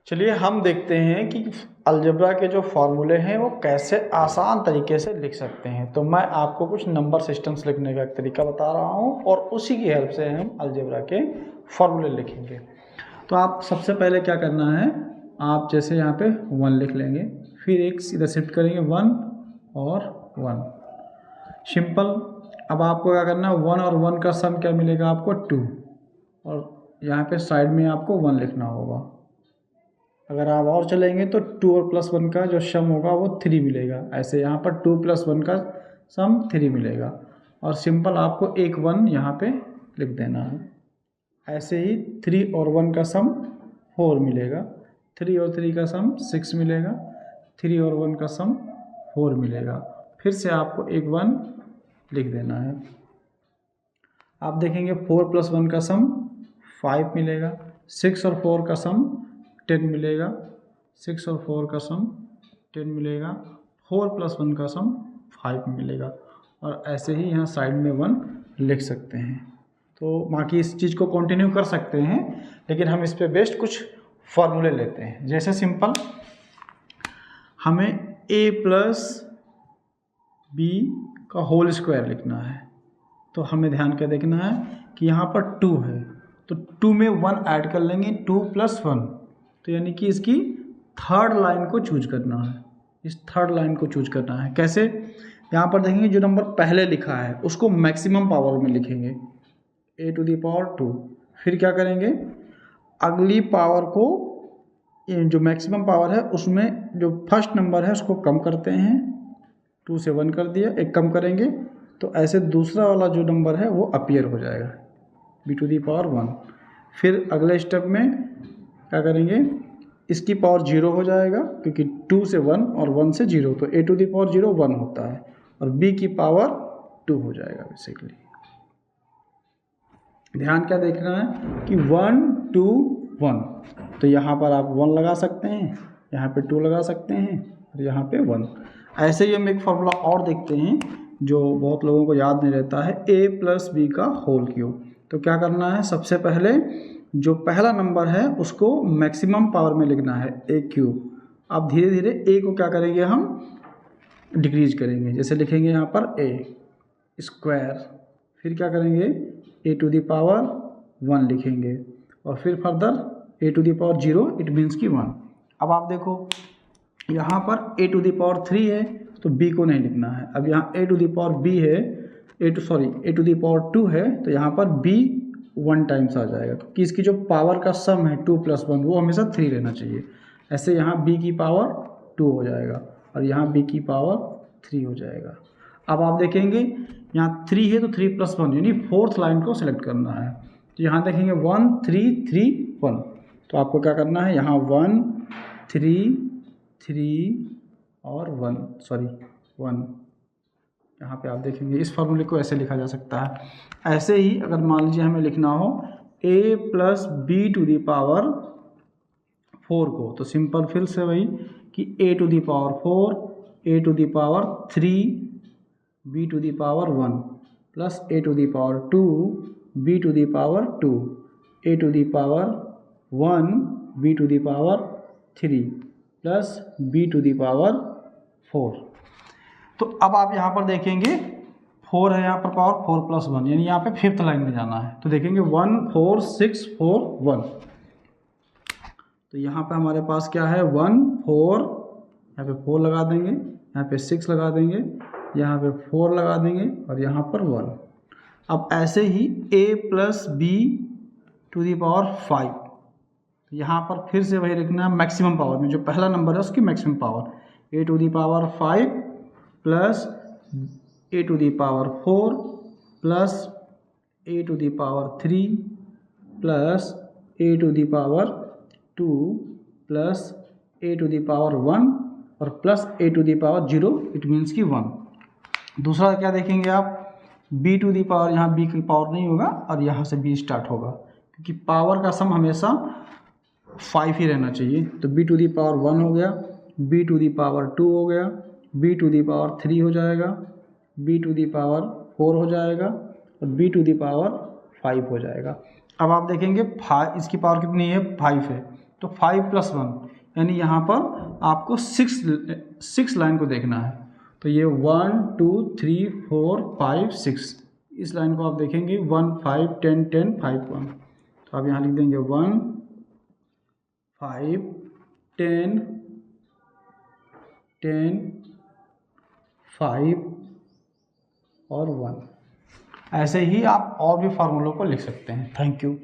चलिए हम देखते हैं कि अलजेब्रा के जो फॉर्मूले हैं वो कैसे आसान तरीके से लिख सकते हैं। तो मैं आपको कुछ नंबर सिस्टम्स लिखने का एक तरीका बता रहा हूँ और उसी की हेल्प से हम अलजेब्रा के फॉर्मूले लिखेंगे। तो आप सबसे पहले क्या करना है, आप जैसे यहाँ पे 1 लिख लेंगे, फिर एक सीधा शिफ्ट करेंगे 1 और 1, सिंपल। अब आपको क्या करना है, 1 और 1 का सम क्या मिलेगा आपको 2, और यहाँ पे साइड में आपको 1 लिखना होगा। अगर आप और चलेंगे तो 2 और +1 का जो सम होगा वो 3 मिलेगा। ऐसे यहाँ पर 2 + 1 का सम 3 मिलेगा, और सिंपल आपको एक 1 यहाँ पे लिख देना है। ऐसे ही 3 और 1 का सम 4 मिलेगा, 3 और 3 का सम 6 मिलेगा, 3 और 1 का सम 4 मिलेगा। फिर से आपको एक 1 लिख देना है। आप देखेंगे 4 + 1 का सम 5 मिलेगा, 6 और 4 का सम 10 मिलेगा, 6 और 4 का सम 10 मिलेगा, 4 + 1 का सम 5 मिलेगा, और ऐसे ही यहाँ साइड में 1 लिख सकते हैं। तो बाकी इस चीज़ को कंटिन्यू कर सकते हैं, लेकिन हम इस पे बेस्ड कुछ फॉर्मूले लेते हैं। जैसे सिंपल हमें a + b का होल स्क्वायर लिखना है, तो हमें ध्यान क्या देखना है कि यहाँ पर 2 है, तो 2 में 1 ऐड कर लेंगे, 2 + 1, तो यानी कि इसकी थर्ड लाइन को चूज करना है। इस थर्ड लाइन को चूज करना है कैसे, यहाँ पर देखेंगे जो नंबर पहले लिखा है उसको मैक्सिमम पावर में लिखेंगे, a⁴ फिर क्या करेंगे, अगली पावर को, जो मैक्सिमम पावर है उसमें जो फर्स्ट नंबर है उसको कम करते हैं, 2 से 1 कर दिया, एक कम करेंगे, तो ऐसे दूसरा वाला जो नंबर है वो अपीयर हो जाएगा, b⁴1। फिर अगले स्टेप में क्या करेंगे, इसकी पावर 0 हो जाएगा, क्योंकि 2 से 1 और 1 से 0, तो a⁴ 1 होता है, और b की पावर 2 हो जाएगा बेसिकली। ध्यान क्या देखना है कि 1 2 1, तो यहाँ पर आप 1 लगा सकते हैं, यहाँ पे 2 लगा सकते हैं, और यहाँ पे 1। ऐसे ही हम एक फॉर्मूला और देखते हैं जो बहुत लोगों को याद नहीं रहता है, a + b का होल क्यूब। तो क्या करना है, सबसे पहले जो पहला नंबर है उसको मैक्सिमम पावर में लिखना है, a³। अब धीरे धीरे a को क्या करेंगे, हम डिक्रीज करेंगे। जैसे लिखेंगे यहाँ पर a², फिर क्या करेंगे, a⁴1 लिखेंगे, और फिर फर्दर a⁴0, इट मीन्स कि 1। अब आप देखो यहाँ पर a⁴3 है, तो b को नहीं लिखना है। अब यहाँ a⁴b है, a⁴2 है, तो यहाँ पर b 1 टाइम्स आ जाएगा, क्योंकि इसकी जो पावर का सम है 2 + 1 वो हमेशा 3 रहना चाहिए। ऐसे यहाँ b की पावर 2 हो जाएगा, और यहाँ b की पावर 3 हो जाएगा। अब आप देखेंगे यहाँ 3 है, तो 3 + 1 यानी फोर्थ लाइन को सिलेक्ट करना है। तो यहाँ देखेंगे 1 3 3 1, तो आपको क्या करना है, यहाँ 1 3 3 और 1, यहाँ पे आप देखेंगे इस फॉर्मूले को ऐसे लिखा जा सकता है। ऐसे ही अगर मान लीजिए हमें लिखना हो a + b⁴ को, तो सिंपल फिर से वही कि a⁴ a⁴3 b⁴1 plus a⁴2 b⁴2 a⁴1 b⁴3 plus b⁴4। तो अब आप यहाँ पर देखेंगे 4 है यहाँ पर पावर, 4 + 1, यानी यहाँ पे फिफ्थ लाइन में जाना है। तो देखेंगे 1 4 6 4 1, तो यहाँ पे हमारे पास क्या है 1 4, यहाँ पे 4 लगा देंगे, यहाँ पे 6 लगा देंगे, यहाँ पे 4 लगा देंगे, और यहाँ पर 1। अब ऐसे ही a + b⁵, यहाँ पर फिर से वही रखना है मैक्सिमम पावर में, जो पहला नंबर है उसकी maximum power, a⁵ plus a⁴4 plus a⁴3 plus a⁴2 plus a⁴1 और प्लस a⁴0, इट मीन्स कि 1। दूसरा क्या देखेंगे आप, b⁴, यहाँ b की पावर नहीं होगा, और यहाँ से b स्टार्ट होगा, क्योंकि पावर का सम हमेशा 5 ही रहना चाहिए। तो b⁴1 हो गया, b⁴2 हो गया, b⁴3 हो जाएगा, b⁴4 हो जाएगा, और b⁴5 हो जाएगा। अब आप देखेंगे इसकी पावर कितनी है, 5 है, तो 5 + 1 यानी यहाँ पर आपको 6 लाइन को देखना है। तो ये 1 2 3 4 5 6, इस लाइन को आप देखेंगे 1 5 10 10 5 1, तो आप यहाँ लिख देंगे 1 5 10 10 5 और 1। ऐसे ही आप और भी फार्मूलों को लिख सकते हैं। Thank you.